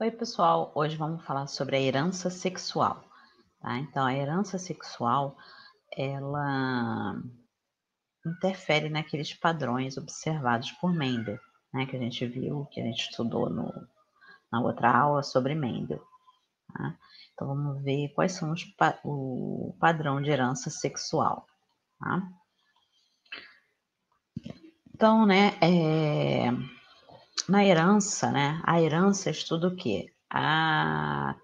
Oi, pessoal. Hoje vamos falar sobre a herança sexual, tá? Então, a herança sexual, ela interfere naqueles padrões observados por Mendel, né? Que a gente viu, que a gente estudou na outra aula sobre Mendel, tá? Então, vamos ver quais são o padrão de herança sexual, tá? Então, né, na herança, né, a herança estuda o quê?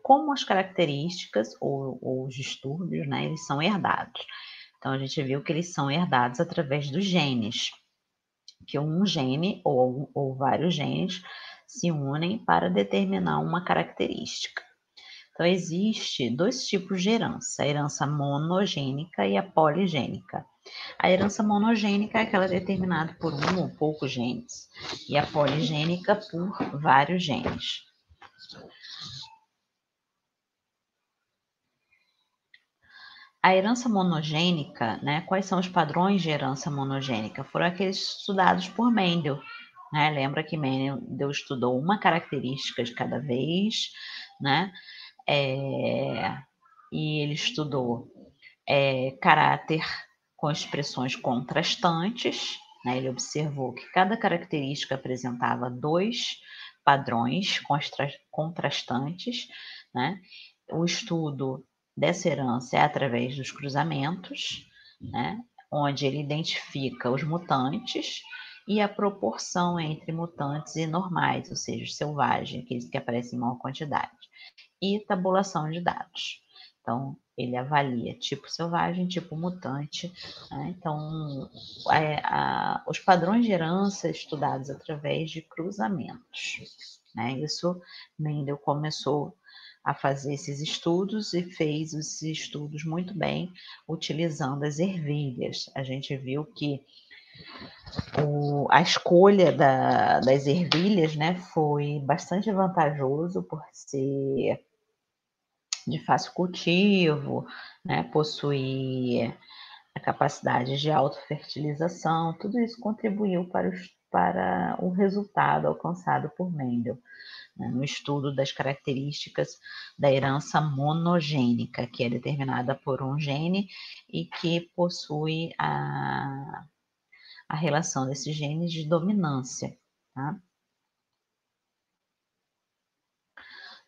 Como as características ou os distúrbios, né, eles são herdados. Então, a gente viu que eles são herdados através dos genes, que um gene ou vários genes se unem para determinar uma característica. Então, existe dois tipos de herança, a herança monogênica e a poligênica. A herança monogênica é aquela determinada por um ou poucos genes, e a poligênica por vários genes. A herança monogênica, né, quais são os padrões de herança monogênica? Foram aqueles estudados por Mendel, né? Lembra que Mendel estudou uma característica de cada vez, né? E ele estudou caráter com expressões contrastantes, né? Ele observou que cada característica apresentava dois padrões contrastantes, né? O estudo dessa herança é através dos cruzamentos, né? Onde ele identifica os mutantes e a proporção entre mutantes e normais, ou seja, selvagens, aqueles que aparecem em maior quantidade, e tabulação de dados. Então, ele avalia tipo selvagem, tipo mutante, né? Então, os padrões de herança estudados através de cruzamentos, né? Isso, Mendel começou a fazer esses estudos e fez esses estudos muito bem, utilizando as ervilhas. A gente viu que a escolha das ervilhas, né, foi bastante vantajoso por ser de fácil cultivo, né, possuir a capacidade de autofertilização, tudo isso contribuiu para o resultado alcançado por Mendel, né, no estudo das características da herança monogênica, que é determinada por um gene e que possui a relação desses genes de dominância, tá?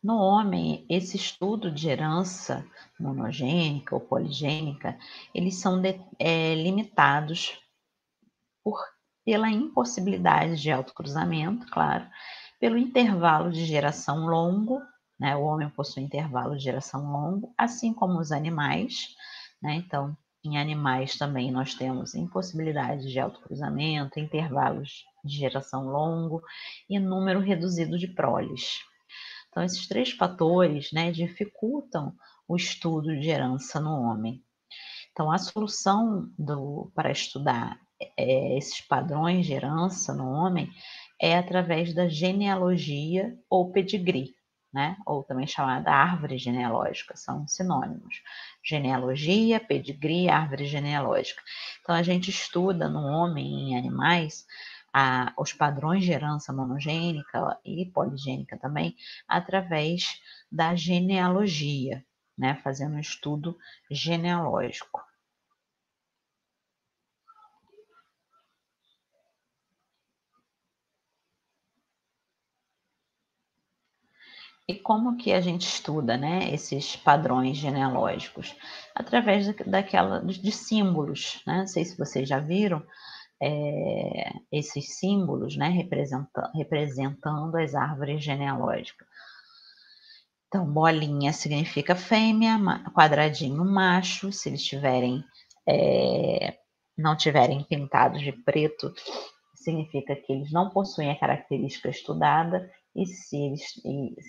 No homem, esse estudo de herança monogênica ou poligênica, eles são limitados por, pela impossibilidade de autocruzamento, claro, pelo intervalo de geração longo, né? O homem possui intervalo de geração longo, assim como os animais, né? Então, em animais também nós temos impossibilidade de autocruzamento, intervalos de geração longo e número reduzido de proles. Então, esses três fatores, né, dificultam o estudo de herança no homem. Então, a solução para estudar esses padrões de herança no homem é através da genealogia ou pedigree, né? Ou também chamada árvore genealógica, são sinônimos. Genealogia, pedigree, árvore genealógica. Então, a gente estuda no homem e em animais os padrões de herança monogênica e poligênica também, através da genealogia, né? Fazendo um estudo genealógico. E como que a gente estuda, né, esses padrões genealógicos? Através de símbolos, né? Não sei se vocês já viram esses símbolos, né, representando as árvores genealógicas. Então, bolinha significa fêmea, quadradinho macho, se eles não tiverem pintados de preto, significa que eles não possuem a característica estudada, e se eles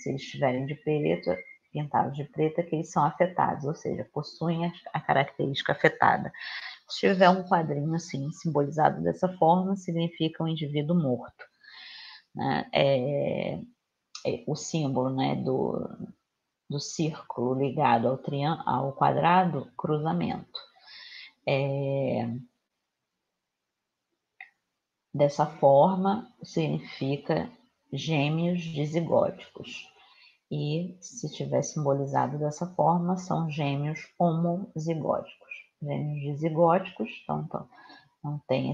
estiverem de preto, pintados de preto, é que eles são afetados, ou seja, possuem a característica afetada. Se tiver um quadrinho assim, simbolizado dessa forma, significa um indivíduo morto, né? O símbolo, né, do círculo ligado ao quadrado, cruzamento. Dessa forma, significa gêmeos dizigóticos. E se tiver simbolizado dessa forma, são gêmeos homozigóticos. Gêmeos dizigóticos, então não tem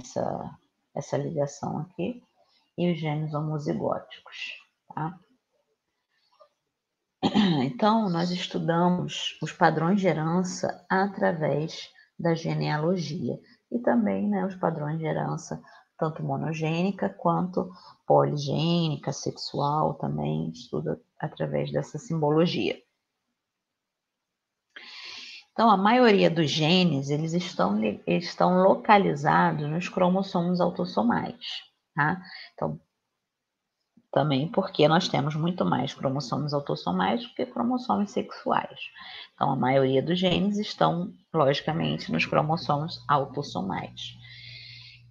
essa ligação aqui. E os gêmeos homozigóticos, tá? Então, nós estudamos os padrões de herança através da genealogia e também, né, os padrões de herança tanto monogênica quanto poligênica, sexual, também estuda através dessa simbologia. Então, a maioria dos genes, eles estão localizados nos cromossomos autossomais, tá? Então, também porque nós temos muito mais cromossomos autossomais do que cromossomos sexuais. Então, a maioria dos genes estão, logicamente, nos cromossomos autossomais.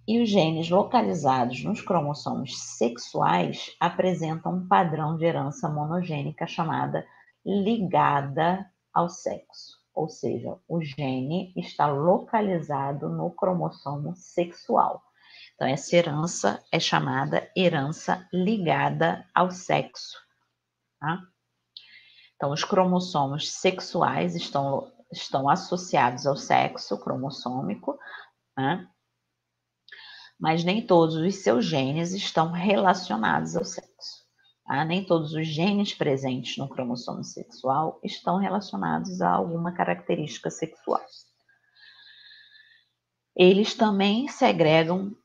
E os genes localizados nos cromossomos sexuais apresentam um padrão de herança monogênica chamada ligada ao sexo. Ou seja, o gene está localizado no cromossomo sexual. Então, essa herança é chamada herança ligada ao sexo, tá? Então, os cromossomos sexuais estão associados ao sexo cromossômico, né? Mas nem todos os seus genes estão relacionados ao sexo. Tá? Nem todos os genes presentes no cromossomo sexual estão relacionados a alguma característica sexual. Eles também segregam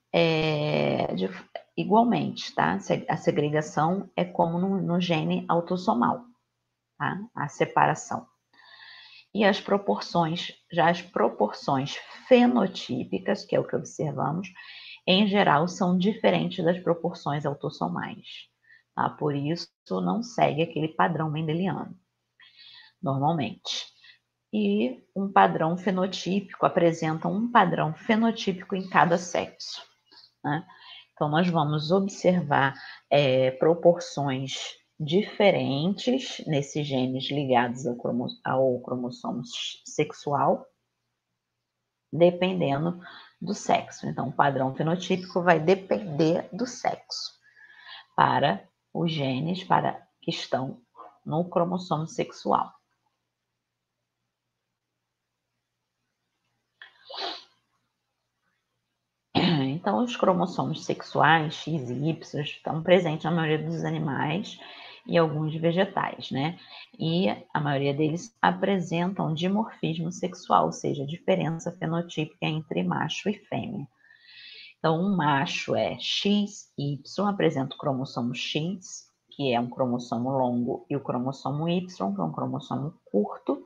igualmente, tá? A segregação é como no gene autossomal, tá? A separação. E as proporções fenotípicas, que é o que observamos, em geral são diferentes das proporções autossomais, tá? Por isso não segue aquele padrão mendeliano, normalmente. E um padrão fenotípico apresenta um padrão fenotípico em cada sexo, né? Então, nós vamos observar proporções diferentes nesses genes ligados ao cromossomo sexual, dependendo do sexo. Então, o padrão fenotípico vai depender do sexo para os genes que estão no cromossomo sexual. Então, os cromossomos sexuais, X e Y, estão presentes na maioria dos animais e alguns vegetais, né? E a maioria deles apresentam dimorfismo sexual, ou seja, diferença fenotípica entre macho e fêmea. Então, um macho é XY, apresenta o cromossomo X, que é um cromossomo longo, e o cromossomo Y, que é um cromossomo curto,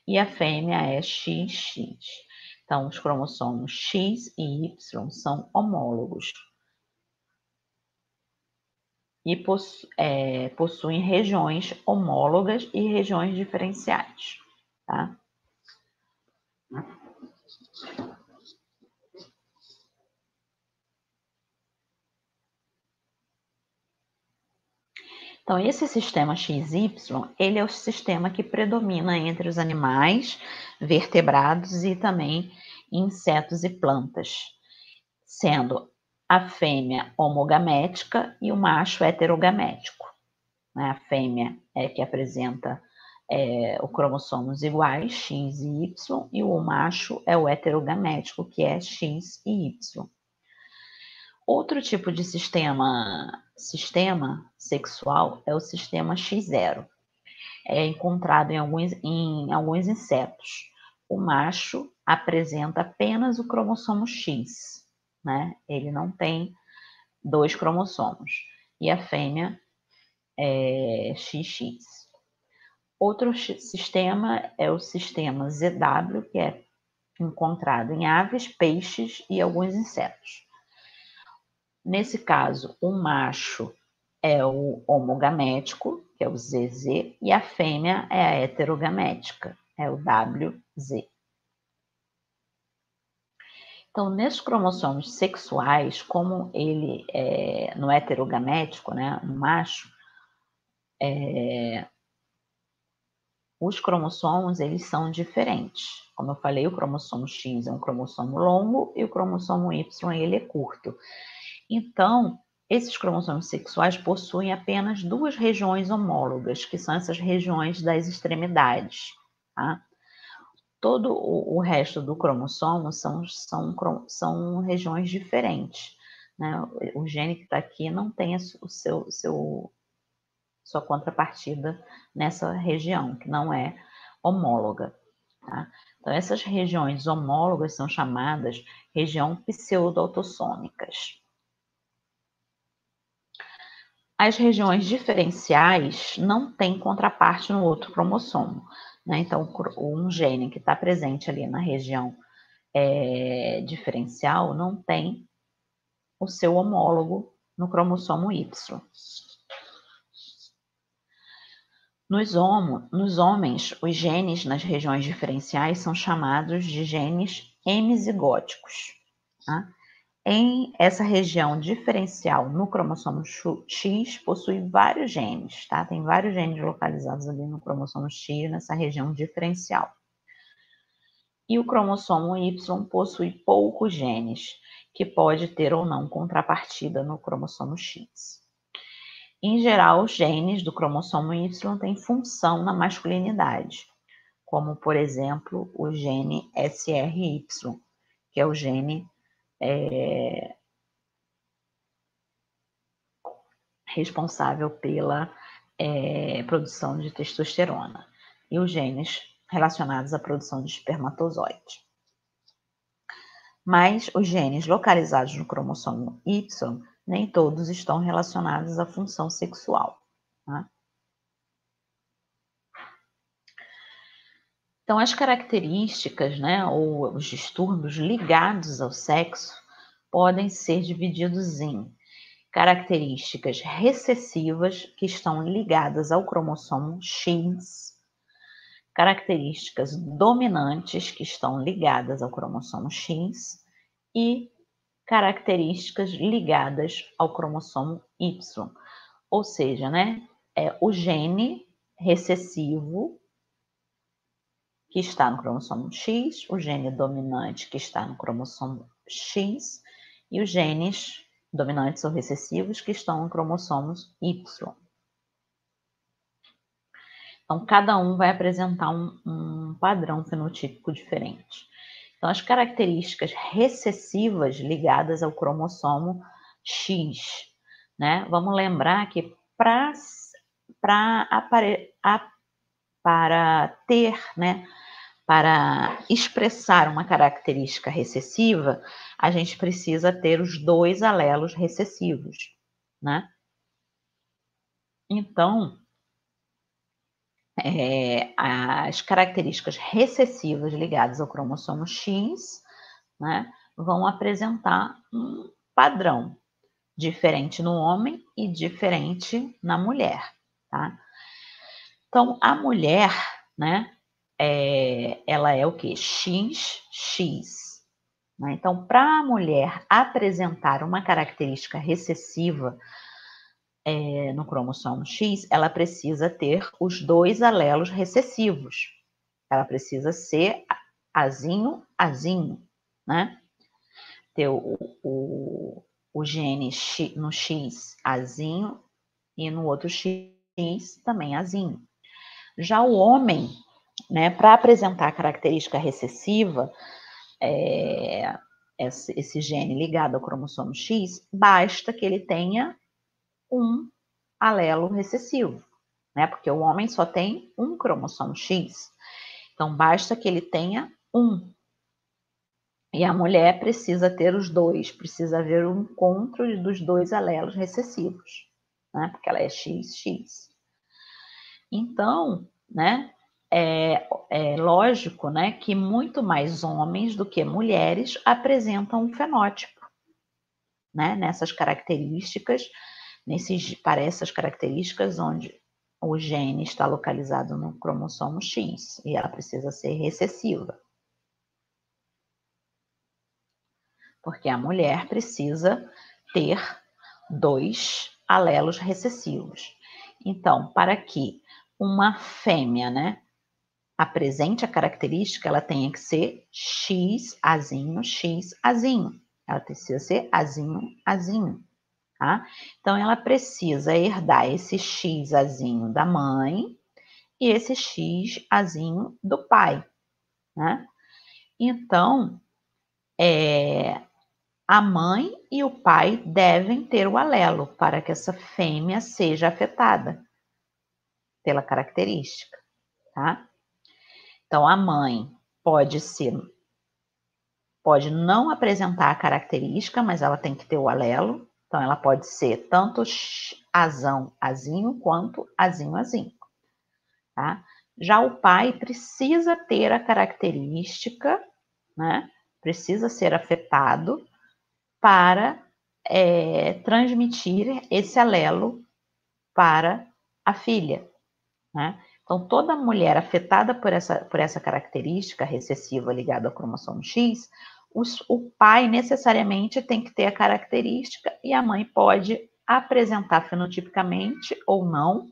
e a fêmea é XX. Então, os cromossomos X e Y são homólogos e possuem regiões homólogas e regiões diferenciais, tá? Então, esse sistema XY, ele é o sistema que predomina entre os animais, vertebrados e também insetos e plantas, sendo a fêmea homogamética e o macho heterogamético. A fêmea é que apresenta os cromossomos iguais, X e Y, e o macho é o heterogamético, que é X e Y. Outro tipo de sistema sexual é o sistema X0. É encontrado em alguns insetos. O macho apresenta apenas o cromossomo X, né? Ele não tem 2 cromossomos. E a fêmea é XX. Outro sistema é o sistema ZW, que é encontrado em aves, peixes e alguns insetos. Nesse caso, o macho é o homogamético, que é o ZZ, e a fêmea é a heterogamética, é o WZ. Então, nesses cromossomos sexuais, como ele é no heterogamético, né, no macho, os cromossomos, eles são diferentes. Como eu falei, o cromossomo X é um cromossomo longo e o cromossomo Y, ele é curto. Então, Esses cromossomos sexuais possuem apenas duas regiões homólogas, que são essas regiões das extremidades, tá? Todo o resto do cromossomo são regiões diferentes, né? O gene que está aqui não tem sua contrapartida nessa região, que não é homóloga, tá? Então, essas regiões homólogas são chamadas região pseudo-autossômicas. As regiões diferenciais não têm contraparte no outro cromossomo, né? Então, um gene que está presente ali na região diferencial não tem o seu homólogo no cromossomo Y. Nos homens, os genes nas regiões diferenciais são chamados de genes hemizigóticos, tá? Em essa região diferencial no cromossomo X possui vários genes, tá? Tem vários genes localizados ali no cromossomo X, nessa região diferencial. E o cromossomo Y possui poucos genes, que pode ter ou não contrapartida no cromossomo X. Em geral, os genes do cromossomo Y têm função na masculinidade, como, por exemplo, o gene SRY, que é o gene responsável pela produção de testosterona, e os genes relacionados à produção de espermatozoide. Mas os genes localizados no cromossomo Y, nem todos estão relacionados à função sexual, tá? Então, as características, né, ou os distúrbios ligados ao sexo podem ser divididos em características recessivas, que estão ligadas ao cromossomo X, características dominantes, que estão ligadas ao cromossomo X, e características ligadas ao cromossomo Y. Ou seja, né, o gene recessivo que está no cromossomo X, o gene dominante que está no cromossomo X e os genes dominantes ou recessivos que estão no cromossomos Y. Então, cada um vai apresentar um padrão fenotípico diferente. Então, as características recessivas ligadas ao cromossomo X, né? Vamos lembrar que para ter, né, para expressar uma característica recessiva, a gente precisa ter os dois alelos recessivos, né? Então, as características recessivas ligadas ao cromossomo X, né, vão apresentar um padrão diferente no homem e diferente na mulher, tá? Então, a mulher, né, ela é o quê? XX, né? Então, para a mulher apresentar uma característica recessiva no cromossomo X, ela precisa ter os dois alelos recessivos. Ela precisa ser azinho, azinho, né? Ter o gene no X azinho e no outro X também azinho. Já o homem, né, para apresentar a característica recessiva, esse gene ligado ao cromossomo X, basta que ele tenha um alelo recessivo, né? Porque o homem só tem um cromossomo X. Então, basta que ele tenha um. E a mulher precisa ter os dois, precisa haver um encontro dos dois alelos recessivos, né? Porque ela é XX. Então, né, é lógico, né, que muito mais homens do que mulheres apresentam um fenótipo, né, nessas características, para essas características onde o gene está localizado no cromossomo X e ela precisa ser recessiva. Porque a mulher precisa ter dois alelos recessivos. Então, para que uma fêmea, né, apresente a característica, ela tem que ser X, azinho, X, azinho. Ela precisa ser azinho, azinho. tá? Então, ela precisa herdar esse XAzinho da mãe e esse XAzinho do pai, né? Então, a mãe e o pai devem ter o alelo para que essa fêmea seja afetada pela característica, tá? Então, a mãe pode não apresentar a característica, mas ela tem que ter o alelo. Então, ela pode ser tanto azão, azinho, quanto azinho, azinho, tá? Já o pai precisa ter a característica, né? Precisa ser afetado para transmitir esse alelo para a filha, né? Então, toda mulher afetada por essa característica recessiva ligada ao cromossomo X, o pai necessariamente tem que ter a característica e a mãe pode apresentar fenotipicamente ou não,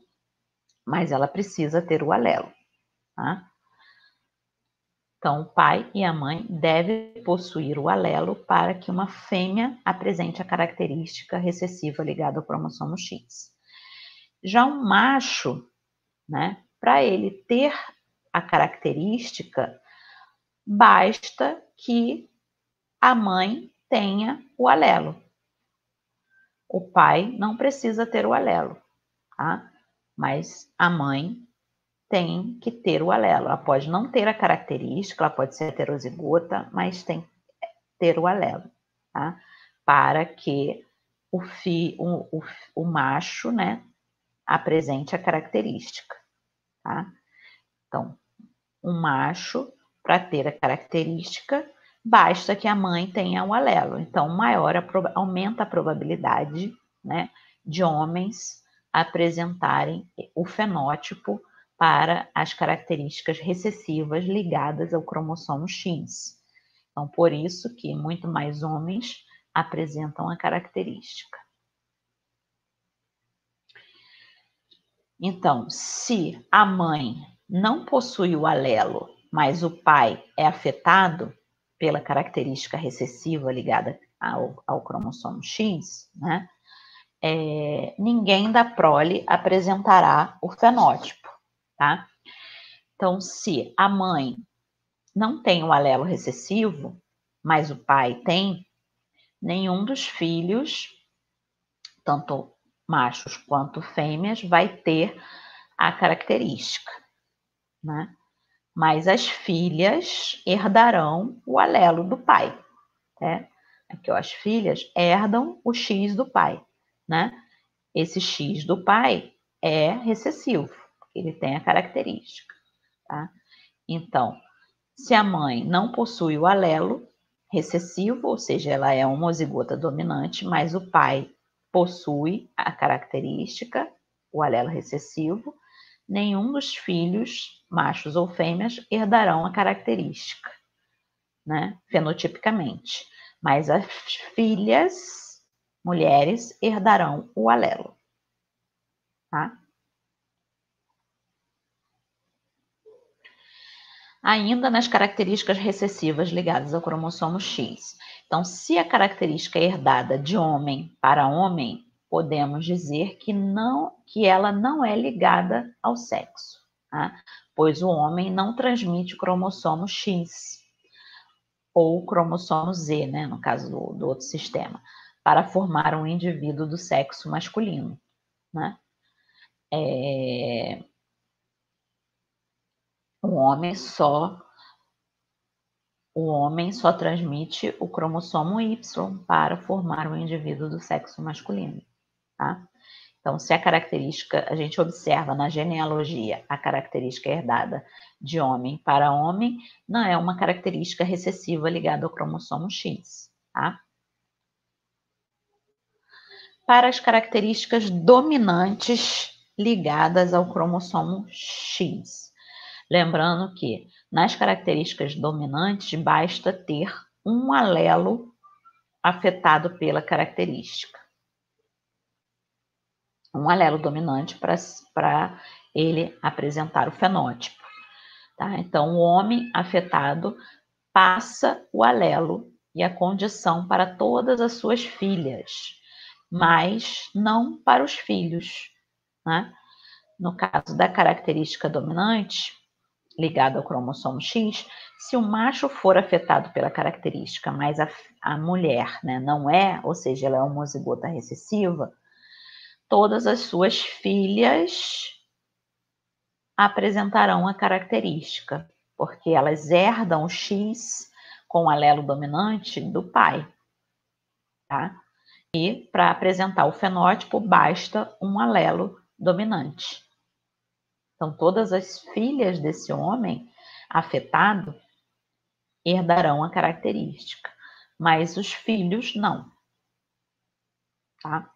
mas ela precisa ter o alelo, tá? Então, o pai e a mãe devem possuir o alelo para que uma fêmea apresente a característica recessiva ligada ao cromossomo X. Já um macho, né, para ele ter a característica, basta que a mãe tenha o alelo. O pai não precisa ter o alelo, tá? Mas a mãe tem que ter o alelo. Ela pode não ter a característica, ela pode ser heterozigota, mas tem que ter o alelo, tá? Para que o macho, né, apresente a característica, tá? Então, um macho, para ter a característica, basta que a mãe tenha o alelo. Então, aumenta a probabilidade, né, de homens apresentarem o fenótipo para as características recessivas ligadas ao cromossomo X. Então, por isso que muito mais homens apresentam a característica. Então, se a mãe não possui o alelo, mas o pai é afetado pela característica recessiva ligada ao cromossomo X, né? Ninguém da prole apresentará o fenótipo, tá? Então, se a mãe não tem o alelo recessivo, mas o pai tem, nenhum dos filhos, tanto machos quanto fêmeas, vai ter a característica, né? Mas as filhas herdarão o alelo do pai, né? Aqui, ó, as filhas herdam o X do pai, né? Esse X do pai é recessivo, ele tem a característica, tá? Então, se a mãe não possui o alelo recessivo, ou seja, ela é homozigota dominante, mas o pai possui a característica, o alelo recessivo, nenhum dos filhos, machos ou fêmeas, herdarão a característica, né, fenotipicamente. Mas as filhas, mulheres, herdarão o alelo, tá? Ainda nas características recessivas ligadas ao cromossomo X. Então, se a característica é herdada de homem para homem, podemos dizer que ela não é ligada ao sexo, tá? Pois o homem não transmite o cromossomo X ou o cromossomo Z, né, no caso do outro sistema, para formar um indivíduo do sexo masculino, né? O homem só transmite o cromossomo Y para formar um indivíduo do sexo masculino, tá? Então, se a característica, a gente observa na genealogia, a característica herdada de homem para homem, não é uma característica recessiva ligada ao cromossomo X, tá? Para as características dominantes ligadas ao cromossomo X. Lembrando que nas características dominantes basta ter um alelo afetado pela característica. Um alelo dominante para ele apresentar o fenótipo. Tá? Então, o homem afetado passa o alelo e a condição para todas as suas filhas. mas não para os filhos, né? No caso da característica dominante, ligada ao cromossomo X, se o macho for afetado pela característica, mas a mulher, né, não é, ou seja, ela é homozigota recessiva, todas as suas filhas apresentarão a característica, porque elas herdam o X com o alelo dominante do pai, tá? E para apresentar o fenótipo basta um alelo dominante. Então, todas as filhas desse homem afetado herdarão a característica, mas os filhos não, tá?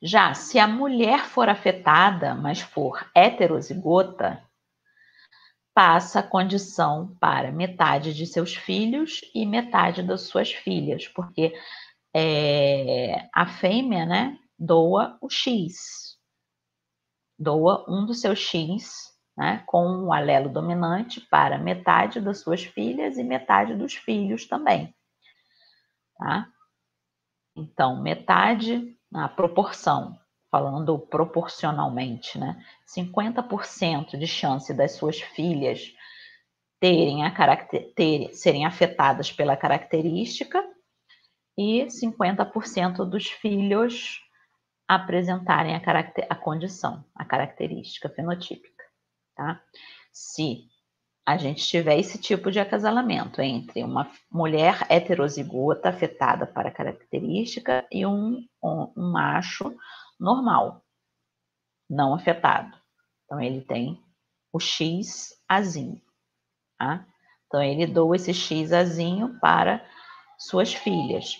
Já se a mulher for afetada, mas for heterozigota, passa a condição para metade de seus filhos e metade das suas filhas, porque a fêmea, né, doa o X, doa um dos seus X, né, com um alelo dominante para metade das suas filhas e metade dos filhos também, tá? Então, metade, na proporção, falando proporcionalmente, né, 50% de chance das suas filhas serem afetadas pela característica e 50% dos filhos apresentarem a condição, a característica fenotípica, tá? Se a gente tiver esse tipo de acasalamento entre uma mulher heterozigota afetada para característica e um macho normal, não afetado. Então, ele tem o X azinho, tá? Então, ele doa esse X azinho para suas filhas.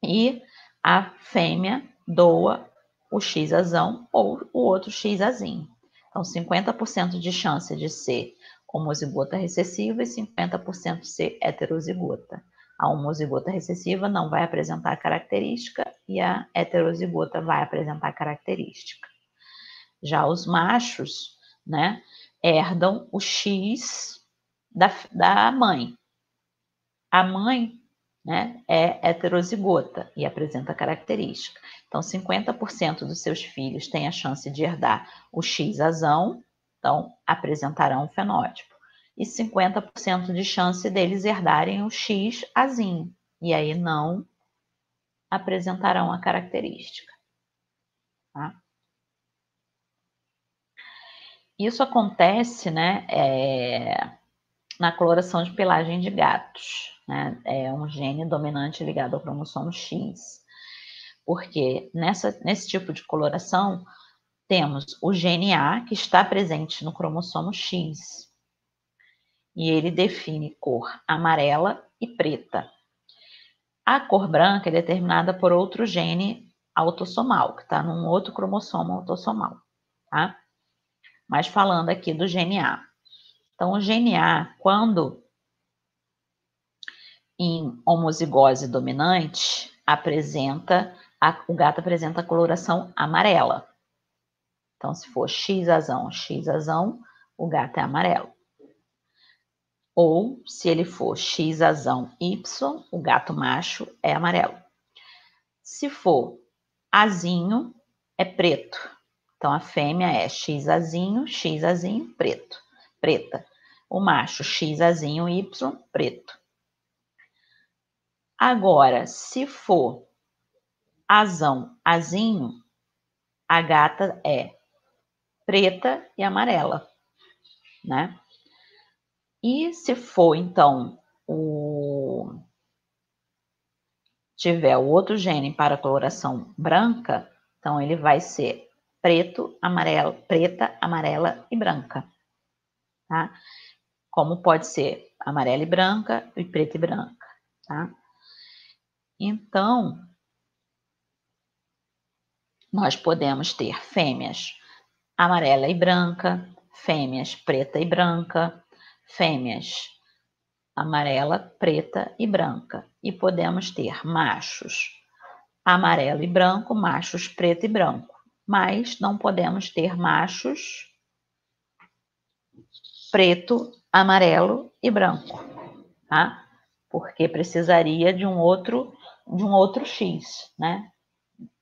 E a fêmea doa o X azão ou o outro X azinho. Então, 50% de chance de ser homozigota recessiva e 50% de ser heterozigota. A homozigota recessiva não vai apresentar característica e a heterozigota vai apresentar característica. Já os machos, né, herdam o X da mãe. A mãe, né, é heterozigota e apresenta característica. Então, 50% dos seus filhos têm a chance de herdar o X azão, então apresentarão o fenótipo. E 50% de chance deles herdarem o X azinho, e aí não apresentarão a característica. Tá? Isso acontece, né, na coloração de pelagem de gatos, né? É um gene dominante ligado ao cromossomo X. Porque nesse tipo de coloração, temos o gene A, que está presente no cromossomo X, e ele define cor amarela e preta. A cor branca é determinada por outro gene autossomal, que está num outro cromossomo autossomal, tá? Mas falando aqui do gene A. Então, o gene A, quando em homozigose dominante, o gato apresenta a coloração amarela. Então, se for X azão, o gato é amarelo. Ou, se ele for X azão Y, o gato macho é amarelo. Se for azinho, é preto. Então, a fêmea é X azinho, preto, preta. O macho, X azinho Y, preto. Agora, se for azão, azinho, a gata é preta e amarela, né? E se for, então, tiver o outro gene para coloração branca, então ele vai ser preto, amarelo, preta, amarela e branca, tá? Como pode ser amarela e branca e preta e branca, tá? Então, nós podemos ter fêmeas amarela e branca, fêmeas preta e branca, fêmeas amarela, preta e branca. E podemos ter machos amarelo e branco, machos preto e branco. Mas não podemos ter machos preto, amarelo e branco, tá? Porque precisaria de um outro de um outro X, né?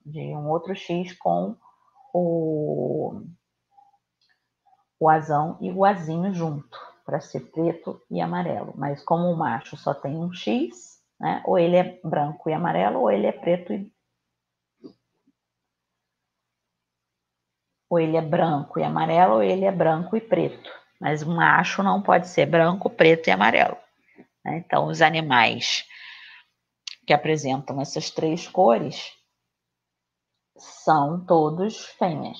De um outro X com o azão e o azinho junto, para ser preto e amarelo. Mas como o macho só tem um X, né? Ou ele é branco e amarelo, ou ele é preto e ou ele é branco e amarelo, ou ele é branco e preto. Mas o macho não pode ser branco, preto e amarelo. Né? Então, os animais que apresentam essas três cores são todos fêmeas,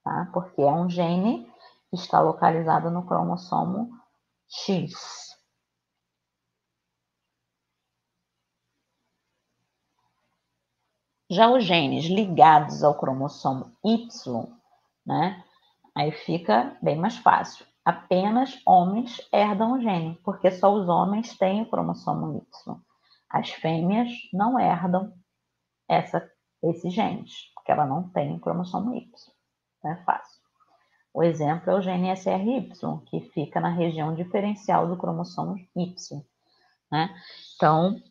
tá? Porque é um gene que está localizado no cromossomo X. Já os genes ligados ao cromossomo Y, né? Aí fica bem mais fácil. Apenas homens herdam o gene, porque só os homens têm o cromossomo Y. As fêmeas não herdam esses genes, porque ela não tem o cromossomo Y. Então é fácil. O exemplo é o gene SRY, que fica na região diferencial do cromossomo Y. Né? Então,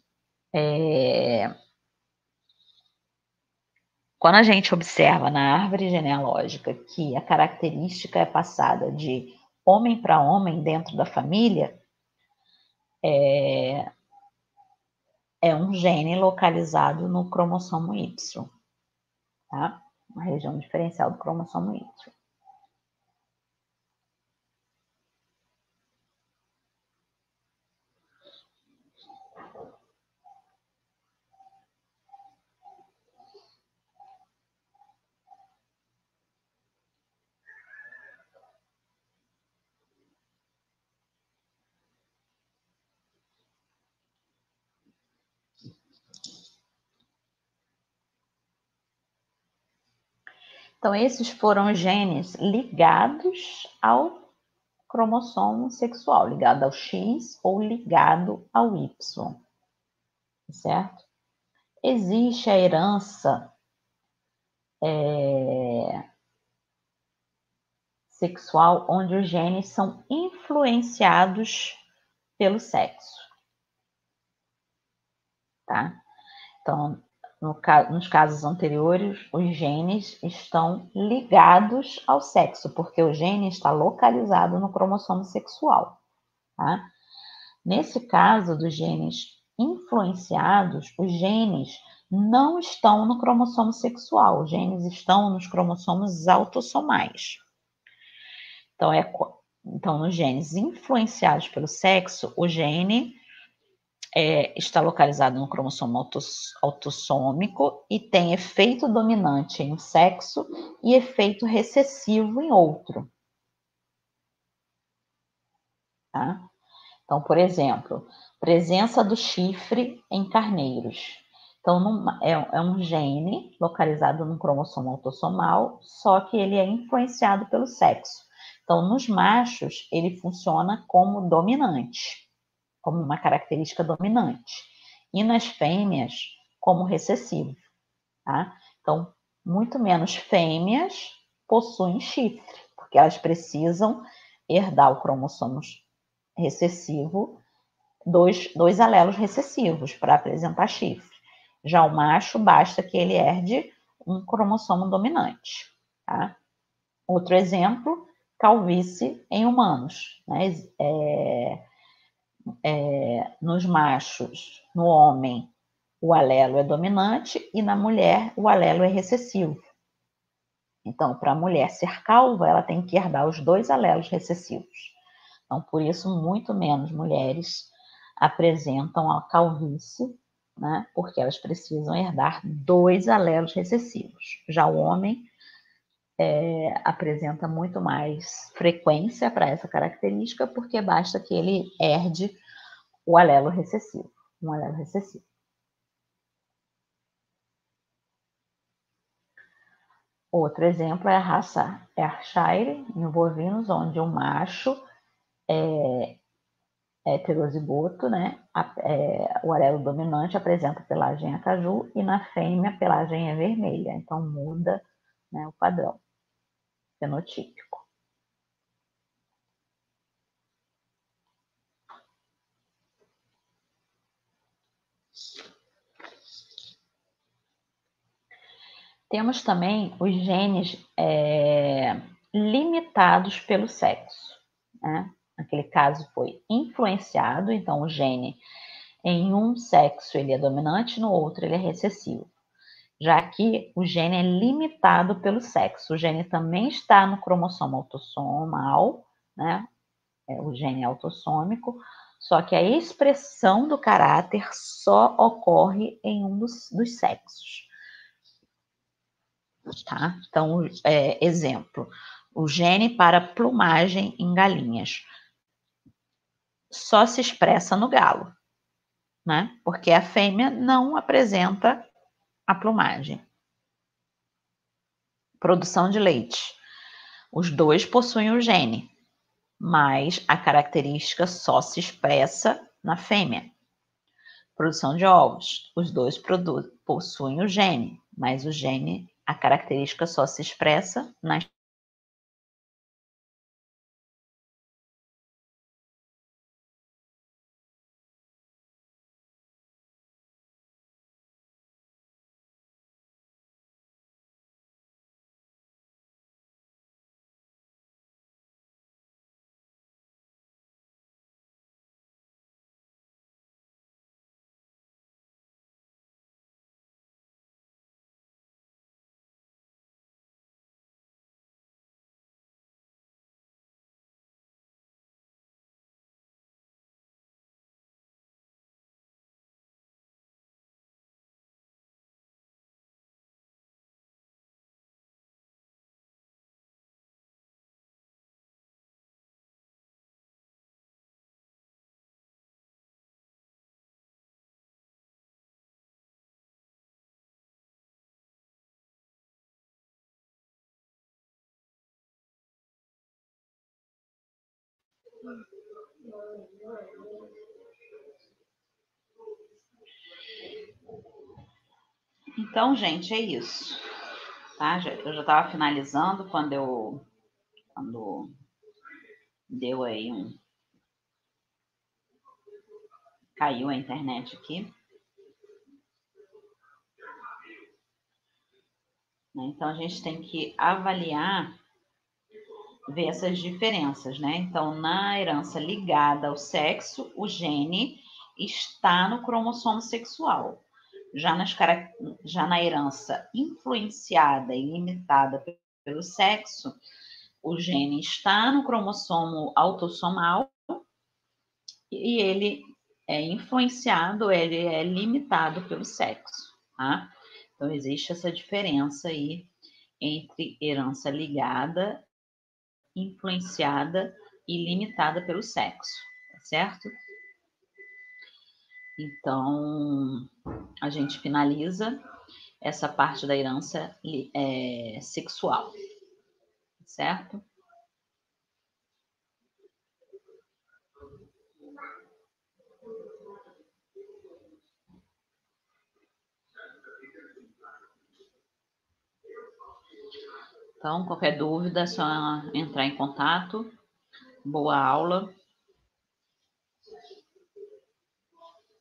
quando a gente observa na árvore genealógica que a característica é passada de homem para homem dentro da família, é um gene localizado no cromossomo Y, tá? Uma região diferencial do cromossomo Y. Então, esses foram genes ligados ao cromossomo sexual, ligado ao X ou ligado ao Y, certo? Existe a herança sexual onde os genes são influenciados pelo sexo, tá? Então, nos casos anteriores, os genes estão ligados ao sexo, porque o gene está localizado no cromossomo sexual, tá? Nesse caso dos genes influenciados, os genes não estão no cromossomo sexual, os genes estão nos cromossomos autossomais. Então, nos genes influenciados pelo sexo, o gene está localizado no cromossomo autossômico e tem efeito dominante em um sexo e efeito recessivo em outro. Tá? Então, por exemplo, presença do chifre em carneiros. Então, é um gene localizado no cromossomo autossomal, só que ele é influenciado pelo sexo. Então, nos machos, ele funciona como dominante, como uma característica dominante. E nas fêmeas, como recessivo. Tá? Então, muito menos fêmeas possuem chifre, porque elas precisam herdar o cromossomo recessivo, dois alelos recessivos para apresentar chifre. Já o macho, basta que ele herde um cromossomo dominante. Tá? Outro exemplo, calvície em humanos. Né? Nos machos, no homem, o alelo é dominante e na mulher o alelo é recessivo. Então, para a mulher ser calva, ela tem que herdar os dois alelos recessivos. Então, por isso, muito menos mulheres apresentam a calvície, né? Porque elas precisam herdar dois alelos recessivos. Já o homem apresenta muito mais frequência para essa característica, porque basta que ele herde o alelo recessivo, um alelo recessivo. Outro exemplo é a raça Ayrshire, em bovinos, onde o macho é heterozigoto, né? O alelo dominante apresenta pelagem acaju e na fêmea a pelagem é vermelha. Então muda, né, o padrão fenotípico. Temos também os genes limitados pelo sexo, né? Naquele caso foi influenciado, então o gene em um sexo ele é dominante, no outro ele é recessivo. Já que o gene é limitado pelo sexo, o gene também está no cromossomo autossomal, né? O gene autossômico, só que a expressão do caráter só ocorre em um dos sexos. Tá? Então, exemplo, o gene para plumagem em galinhas só se expressa no galo, né? Porque a fêmea não apresenta a plumagem. Produção de leite. Os dois possuem o gene, mas a característica só se expressa na fêmea. Produção de ovos. Os dois possuem o gene, mas o gene, a característica só se expressa na Então, gente, é isso. Tá? Eu já estava finalizando quando deu aí caiu a internet aqui. Então, a gente tem que avaliar, ver essas diferenças, né? Então, na herança ligada ao sexo, o gene está no cromossomo sexual. Já na herança influenciada e limitada pelo sexo, o gene está no cromossomo autossomal e ele é influenciado, ele é limitado pelo sexo, tá? Então, existe essa diferença aí entre herança ligada, influenciada e limitada pelo sexo, tá certo? Então, a gente finaliza essa parte da herança sexual, certo? Então, qualquer dúvida é só entrar em contato. Boa aula.